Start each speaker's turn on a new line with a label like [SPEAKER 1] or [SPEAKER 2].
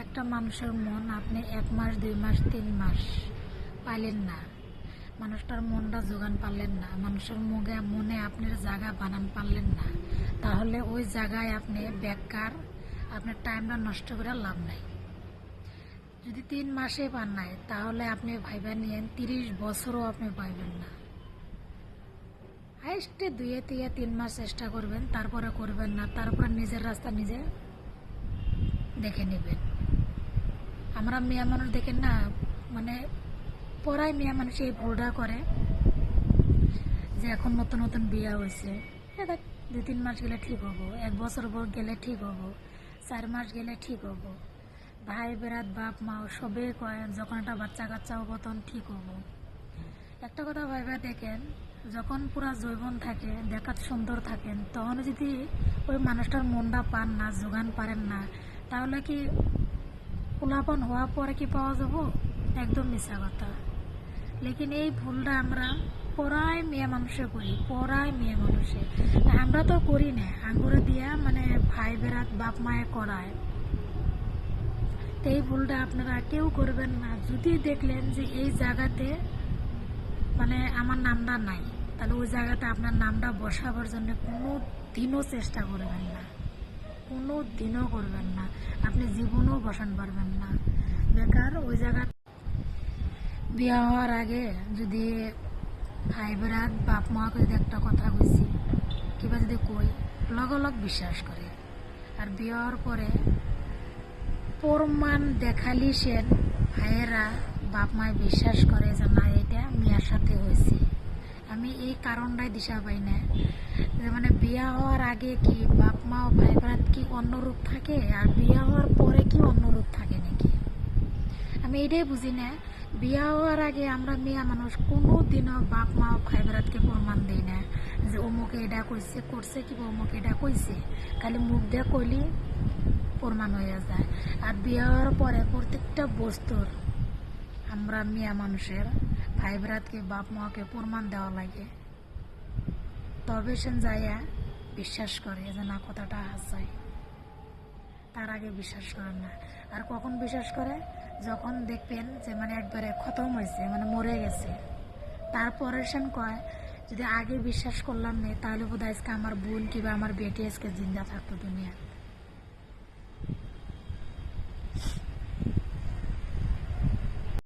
[SPEAKER 1] একটা মানুষের মন আপনি 1 মাস 2 মাস 3 মাস পাইলেন না, মানুষটার মনটা জোগান পারলেন না, মানুষের মনে আপনার জায়গা বানান পারলেন না, তাহলে ওই জায়গায় আপনি বেকার, আপনার টাইমটা নষ্ট করে লাভ নাই। যদি 3 মাসে পান নাই তাহলে আপনি ভাইবা নিয়েন 30 বছরও আপনি পাইবেন না। হাইস্টে 2 থেকে 3 মাস চেষ্টা করবেন, তারপরে করবেন না, তারপরে নিজের রাস্তা নিজে দেখে নেবেন। আমরা মেয়ে মানুষ দেখেন না, মানে পড়ায় মেয়ে মানুষ এই ভুলটা করে যে এখন নতুন নতুন বিয়ে হয়েছে, এটা 2-3 মাস গেলে ঠিক হবো, 1 বছর গেলে ঠিক হবো, 4 মাস গেলে ঠিক হবো। ভাই বেড়াত বাপ মা সবে কয় যখন একটা বাচ্চা কাচ্চা হবো তখন ঠিক হবো। একটা কথা ভাইবা দেখেন, যখন পুরা যৌবন থাকে, দেখাত সুন্দর থাকেন, তখন যদি ওই মানুষটার মনটা পান না, যোগান পারেন না, তাহলে কি পোলাপন হওয়ার পরে কি পাওয়া যাব? একদম মিশা কথা। লেকিন এই ভুলটা আমরা পড়ায় মেয়ে মানুষে করি, পড়ায় মেয়ে মানুষে। আমরা তো করি না, আঙ্গুরে দিয়া মানে ভাই বেড়াত বাপ মায়ে করায়। তো এই ভুলটা আপনারা কেউ করবেন না। যদি দেখলেন যে এই জায়গাতে মানে আমার নামটা নাই, তাহলে ওই জায়গাতে আপনার নামটা বসাবার জন্য কোনো দিনও চেষ্টা করবেন না, কোনো দিনও করবেন না। আপনি জীবনেও বসান পারবেন না, বেকার ওই জায়গা। বিয়ে হওয়ার আগে যদি ভাই বেড়াত বাপ মাকে যদি একটা কথা কইছি কিংবা যদি কই, লগ বিশ্বাস করে। আর বিয়ে হওয়ার পরে প্রমাণ দেখালি সেন ভাইয়েরা বাপ মায় বিশ্বাস করে যে না এটা মেয়ের সাথে হয়েছে। আমি এই কারণটাই দিশা পাই না যে মানে বিয়ে হওয়ার আগে কি বাপ মা ও ভাই বোন কি অন্য রূপ থাকে, আর বিয়ে হওয়ার পরে কি অন্য রূপ থাকে নাকি? আমি এটাই বুঝি না। বিয়ে হওয়ার আগে আমরা মেয়ে মানুষ কোনো দিনও বাপ মা ও ভাই বোনকে প্রমাণ দিই না যে অমুকে এটা কইছে করছে কি অমুকে এটা কইছে, খালি মুখ দিয়ে কইলি প্রমাণ হয়ে যায়। আর বিয়ে হওয়ার পরে প্রত্যেকটা বস্তুর আমরা মেয়ে মানুষের ভাই বোনকে বাপ মাকে প্রমাণ দেওয়া লাগে, তবে সে যাইয়া বিশ্বাস করে যে না কথাটা হাসায়। তার আগে বিশ্বাস করেন না। আর কখন বিশ্বাস করে? যখন দেখবেন যে মানে একবারে খতম হয়েছে, মানে মরে গেছে, তারপরে সে কয় যদি আগে বিশ্বাস করলাম না তাহলে বোধহয় আজকে আমার বোন কিংবা আমার বেটি আজকে জিন্দা থাকতো দুনিয়া।